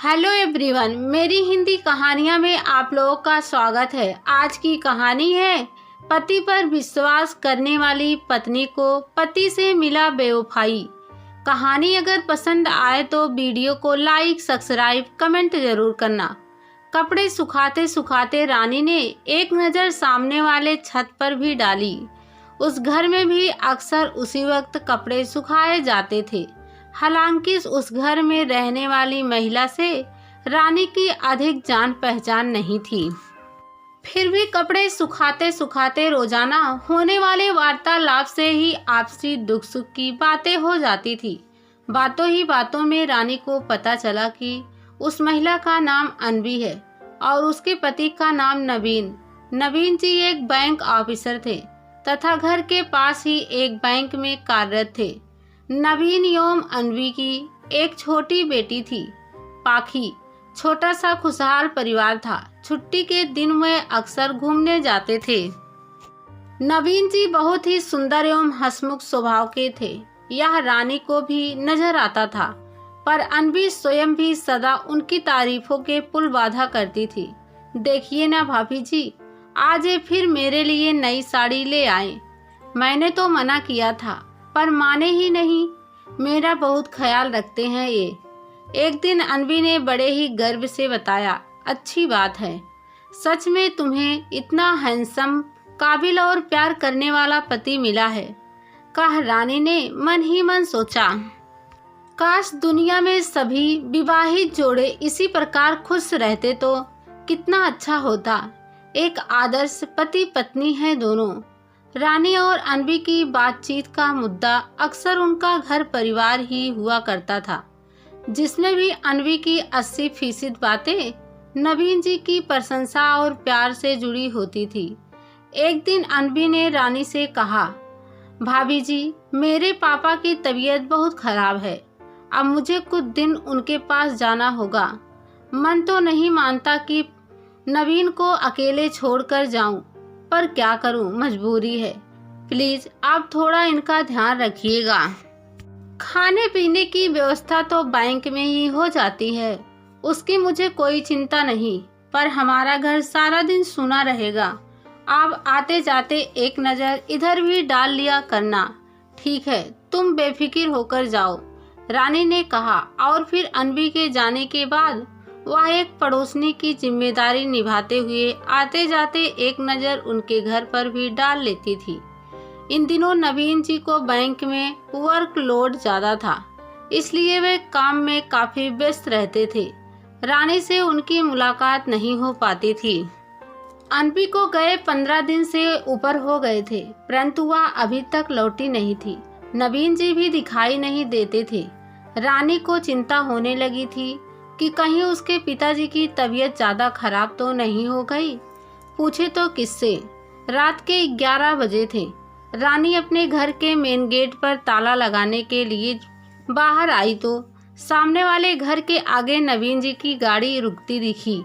Hello everyone, मेरी हिंदी कहानियाँ में आप लोगों का स्वागत है। आज की कहानी है पति पर विश्वास करने वाली पत्नी को पति से मिला बेवफाई। कहानी अगर पसंद आए तो वीडियो को लाइक, सब्सक्राइब, कमेंट जरूर करना। कपड़े सुखाते सुखाते रानी ने एक नज़र सामने वाले छत पर भी डाली। उस घर में भी अक्सर उसी वक्त कपड़े सुखाए जाते थे। हालांकि उस घर में रहने वाली महिला से रानी की अधिक जान पहचान नहीं थी, फिर भी कपड़े सुखाते सुखाते रोजाना होने वाले वार्तालाप से ही आपसी दुख सुख की बातें हो जाती थी। बातों ही बातों में रानी को पता चला कि उस महिला का नाम अनवी है और उसके पति का नाम नवीन। नवीन जी एक बैंक ऑफिसर थे तथा घर के पास ही एक बैंक में कार्यरत थे। नवीन एवं अनवी की एक छोटी बेटी थी, पाखी। छोटा सा खुशहाल परिवार था। छुट्टी के दिन वे अक्सर घूमने जाते थे। नवीन जी बहुत ही सुंदर एवं हंसमुख स्वभाव के थे, यह रानी को भी नजर आता था। पर अनवी स्वयं भी सदा उनकी तारीफों के पुल बाधा करती थी। देखिए ना भाभी जी, आज ये फिर मेरे लिए नई साड़ी ले आए। मैंने तो मना किया था पर माने ही नहीं। मेरा बहुत ख्याल रखते हैं ये। एक दिन अनवी ने बड़े ही गर्व से बताया। अच्छी बात है, सच में तुम्हें इतना हैंडसम, काबिल और प्यार करने वाला पति मिला है, कहा रानी ने मन ही मन सोचा। काश दुनिया में सभी विवाहित जोड़े इसी प्रकार खुश रहते तो कितना अच्छा होता। एक आदर्श पति पत्नी है दोनों। रानी और अनवी की बातचीत का मुद्दा अक्सर उनका घर परिवार ही हुआ करता था, जिसमें भी अनवी की 80% बातें नवीन जी की प्रशंसा और प्यार से जुड़ी होती थी। एक दिन अनवी ने रानी से कहा, भाभी जी, मेरे पापा की तबीयत बहुत खराब है। अब मुझे कुछ दिन उनके पास जाना होगा। मन तो नहीं मानता कि नवीन को अकेले छोड़कर जाऊं, पर क्या करूं, मजबूरी है। प्लीज आप थोड़ा इनका ध्यान रखिएगा। खाने पीने की व्यवस्था तो बैंक में ही हो जाती है, उसकी मुझे कोई चिंता नहीं, पर हमारा घर सारा दिन सूना रहेगा। आप आते जाते एक नज़र इधर भी डाल लिया करना। ठीक है, तुम बेफिक्र होकर जाओ, रानी ने कहा। और फिर अनवी के जाने के बाद वह एक पड़ोसनी की जिम्मेदारी निभाते हुए आते जाते एक नज़र उनके घर पर भी डाल लेती थी। इन दिनों नवीन जी को बैंक में वर्कलोड ज़्यादा था, इसलिए वे काम में काफ़ी व्यस्त रहते थे। रानी से उनकी मुलाकात नहीं हो पाती थी। अनवी को गए 15 दिन से ऊपर हो गए थे, परंतु वह अभी तक लौटी नहीं थी। नवीन जी भी दिखाई नहीं देते थे। रानी को चिंता होने लगी थी कि कहीं उसके पिताजी की तबीयत ज़्यादा खराब तो नहीं हो गई। पूछे तो किससे। रात के 11 बजे थे। रानी अपने घर के मेन गेट पर ताला लगाने के लिए बाहर आई तो सामने वाले घर के आगे नवीन जी की गाड़ी रुकती दिखी।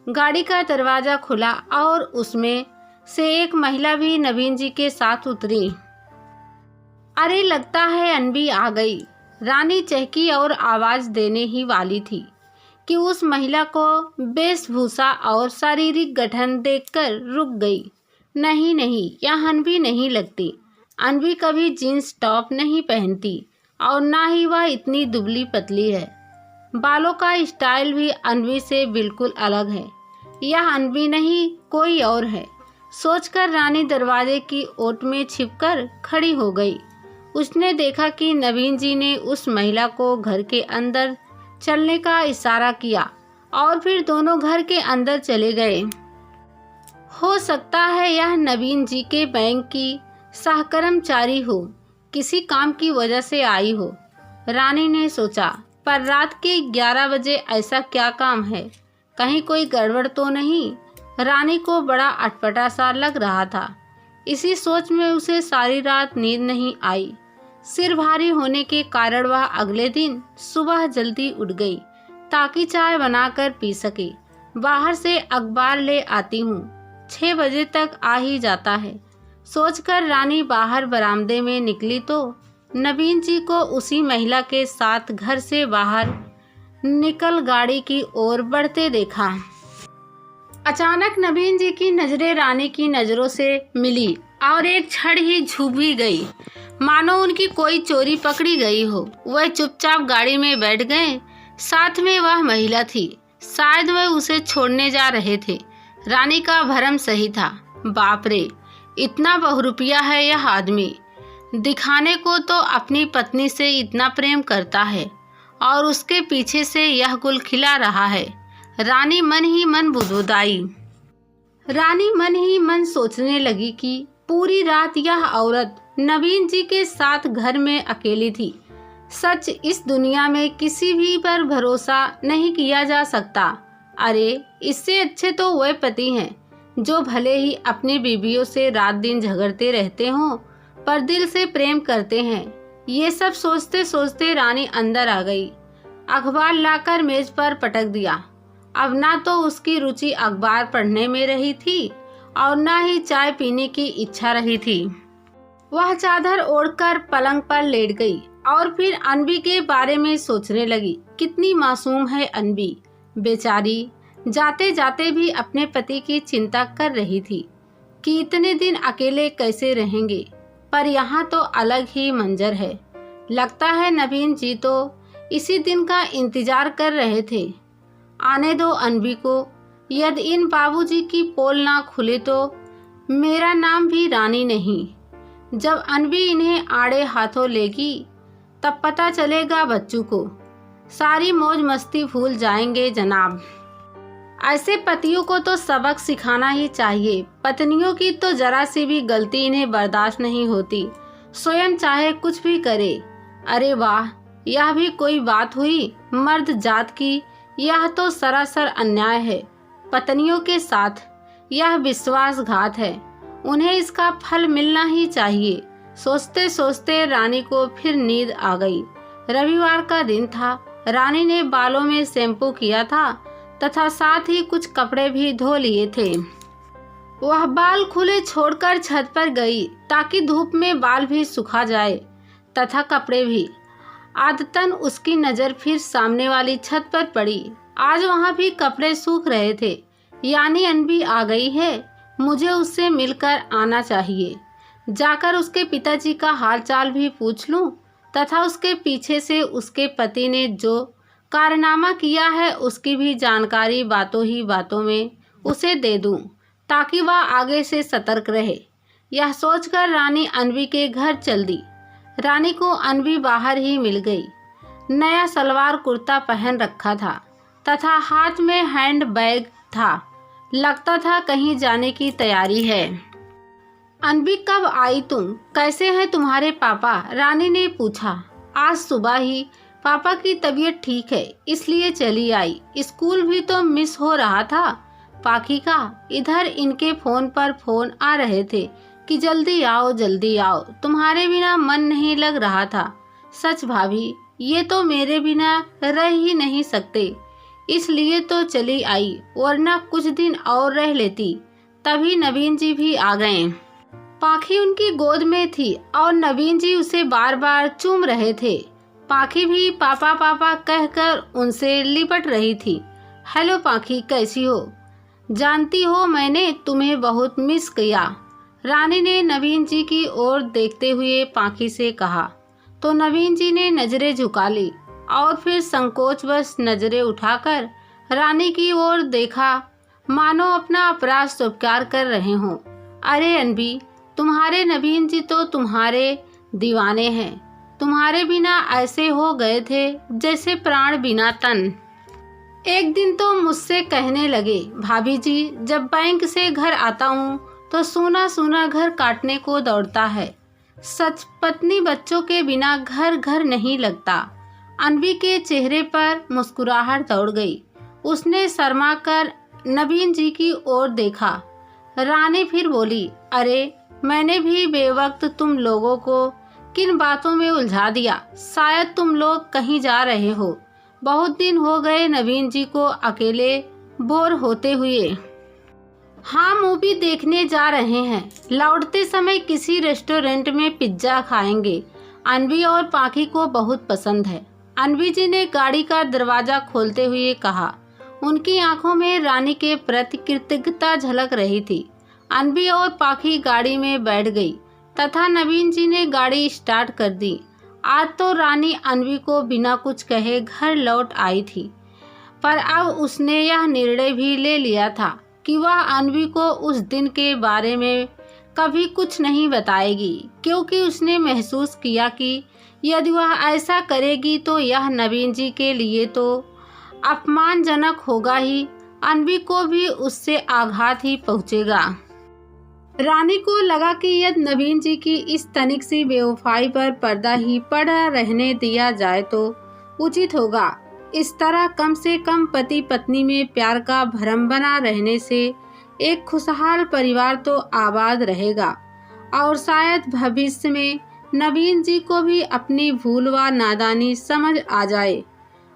गाड़ी का दरवाज़ा खुला और उसमें से एक महिला भी नवीन जी के साथ उतरी। अरे, लगता है अनवी आ गई। रानी चहकी और आवाज़ देने ही वाली थी कि उस महिला को वेशभूषा और शारीरिक गठन देखकर रुक गई। नहीं नहीं, यह अनवी नहीं लगती। अनवी कभी जीन्स टॉप नहीं पहनती और ना ही वह इतनी दुबली पतली है। बालों का स्टाइल भी अनवी से बिल्कुल अलग है। यह अनवी नहीं, कोई और है। सोचकर रानी दरवाजे की ओट में छिपकर खड़ी हो गई। उसने देखा कि नवीन जी ने उस महिला को घर के अंदर चलने का इशारा किया और फिर दोनों घर के अंदर चले गए। हो सकता है यह नवीन जी के बैंक की सहकर्मचारी हो, किसी काम की वजह से आई हो, रानी ने सोचा। पर रात के 11 बजे ऐसा क्या काम है, कहीं कोई गड़बड़ तो नहीं। रानी को बड़ा अटपटा सा लग रहा था। इसी सोच में उसे सारी रात नींद नहीं आई। सिर भारी होने के कारण वह अगले दिन सुबह जल्दी उठ गई ताकि चाय बनाकर पी सके। बाहर से अखबार ले आती हूँ, 6 बजे तक आ ही जाता है, सोचकर रानी बाहर बरामदे में निकली तो नवीन जी को उसी महिला के साथ घर से बाहर निकल गाड़ी की ओर बढ़ते देखा। अचानक नवीन जी की नजरें रानी की नजरों से मिली और एक क्षण ही झुक भी गई, मानो उनकी कोई चोरी पकड़ी गई हो। वह चुपचाप गाड़ी में बैठ गए। साथ में वह महिला थी, शायद वह उसे छोड़ने जा रहे थे। रानी का भरम सही था। बाप रे, इतना बहुरूपिया है यह आदमी, दिखाने को तो अपनी पत्नी से इतना प्रेम करता है और उसके पीछे से यह गुल खिला रहा है। रानी मन ही मन बुदबुदाई। रानी मन ही मन सोचने लगी कि पूरी रात यह औरत नवीन जी के साथ घर में अकेली थी। सच, इस दुनिया में किसी भी पर भरोसा नहीं किया जा सकता। अरे, इससे अच्छे तो वह पति हैं जो भले ही अपनी बीवियों से रात दिन झगड़ते रहते हों, पर दिल से प्रेम करते हैं। ये सब सोचते सोचते रानी अंदर आ गई। अखबार लाकर मेज पर पटक दिया। अब ना तो उसकी रुचि अखबार पढ़ने में रही थी और ना ही चाय पीने की इच्छा रही थी। वह चादर ओढ़कर पलंग पर लेट गई और फिर अनबी के बारे में सोचने लगी। कितनी मासूम है अनबी, बेचारी जाते जाते भी अपने पति की चिंता कर रही थी कि इतने दिन अकेले कैसे रहेंगे। पर यहाँ तो अलग ही मंजर है। लगता है नवीन जी तो इसी दिन का इंतजार कर रहे थे। आने दो अनबी को, यदि इन बाबूजी की पोल ना खुले तो मेरा नाम भी रानी नहीं। जब अनबी इन्हें आड़े हाथों लेगी तब पता चलेगा बच्चों को। सारी मौज मस्ती भूल जाएंगे जनाब। ऐसे पतियों को तो सबक सिखाना ही चाहिए। पत्नियों की तो जरा सी भी गलती इन्हें बर्दाश्त नहीं होती, स्वयं चाहे कुछ भी करे। अरे वाह, यह भी कोई बात हुई मर्द जात की। यह तो सरासर अन्याय है पत्नियों के साथ। यह विश्वासघात है, उन्हें इसका फल मिलना ही चाहिए। सोचते सोचते रानी को फिर नींद आ गई। रविवार का दिन था। रानी ने बालों में शैम्पू किया था तथा साथ ही कुछ कपड़े भी धो लिए थे। वह बाल खुले छोड़कर छत पर गई ताकि धूप में बाल भी सुखा जाए तथा कपड़े भी। आदतन उसकी नज़र फिर सामने वाली छत पर पड़ी। आज वहाँ भी कपड़े सूख रहे थे। यानी अनबी आ गई है, मुझे उससे मिलकर आना चाहिए। जाकर उसके पिताजी का हालचाल भी पूछ लूं तथा उसके पीछे से उसके पति ने जो कारनामा किया है उसकी भी जानकारी बातों ही बातों में उसे दे दूं ताकि वह आगे से सतर्क रहे। यह सोचकर रानी अनबी के घर चल दी। रानी को अनबी बाहर ही मिल गई। नया सलवार कुर्ता पहन रखा था तथा हाथ में हैंड बैग था। लगता था कहीं जाने की तैयारी है। अनबी, कब आई तुम? कैसे हैं तुम्हारे पापा? रानी ने पूछा। आज सुबह ही पापा की तबीयत ठीक है इसलिए चली आई। स्कूल भी तो मिस हो रहा था। पाखी का इधर इनके फोन पर फोन आ रहे थे कि जल्दी आओ, तुम्हारे बिना मन नहीं लग रहा था। सच भाभी, ये तो मेरे बिना रह ही नहीं सकते, इसलिए तो चली आई, वरना कुछ दिन और रह लेती। तभी नवीन जी भी आ गए। पाखी उनकी गोद में थी और नवीन जी उसे बार बार चूम रहे थे। पाखी भी पापा पापा कहकर उनसे लिपट रही थी। हेलो पाखी, कैसी हो? जानती हो मैंने तुम्हें बहुत मिस किया। रानी ने नवीन जी की ओर देखते हुए पाखी से कहा तो नवीन जी ने नजरें झुका ली और फिर संकोचवश नजरें उठाकर रानी की ओर देखा, मानो अपना अपराध स्वीकार कर रहे हों। अरे अनबी, तुम्हारे नवीन जी तो तुम्हारे दीवाने हैं। तुम्हारे बिना ऐसे हो गए थे जैसे प्राण बिना तन। एक दिन तो मुझसे कहने लगे, भाभी जी, जब बैंक से घर आता हूँ तो सूना सूना घर काटने को दौड़ता है। सच, पत्नी बच्चों के बिना घर घर नहीं लगता। अनबी के चेहरे पर मुस्कुराहट दौड़ गई। उसने शर्मा कर नवीन जी की ओर देखा। रानी फिर बोली, अरे मैंने भी बेवक्त तुम लोगों को किन बातों में उलझा दिया। शायद तुम लोग कहीं जा रहे हो। बहुत दिन हो गए नवीन जी को अकेले बोर होते हुए। हाँ, मूवी देखने जा रहे हैं। लौटते समय किसी रेस्टोरेंट में पिज्जा खाएंगे। अनबी और पाखी को बहुत पसंद है। अनवी जी ने गाड़ी का दरवाजा खोलते हुए कहा। उनकी आंखों में रानी के प्रति कृतज्ञता झलक रही थी। अनवी और पाखी गाड़ी में बैठ गई तथा नवीन जी ने गाड़ी स्टार्ट कर दी। आज तो रानी अनवी को बिना कुछ कहे घर लौट आई थी, पर अब उसने यह निर्णय भी ले लिया था कि वह अनवी को उस दिन के बारे में कभी कुछ नहीं बताएगी, क्योंकि उसने महसूस किया कि यदि वह ऐसा करेगी तो यह नवीन जी के लिए तो अपमानजनक होगा ही, अनवी को भी उससे आघात ही पहुंचेगा। रानी को लगा कि यदि नवीन जी की इस तनिक सी बेवफाई पर पर्दा ही पड़ा रहने दिया जाए तो उचित होगा। इस तरह कम से कम पति पत्नी में प्यार का भ्रम बना रहने से एक खुशहाल परिवार तो आबाद रहेगा और शायद भविष्य में नवीन जी को भी अपनी भूल व नादानी समझ आ जाए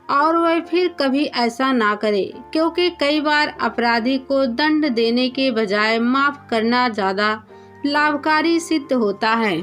और वह फिर कभी ऐसा ना करे, क्योंकि कई बार अपराधी को दंड देने के बजाय माफ करना ज़्यादा लाभकारी सिद्ध होता है।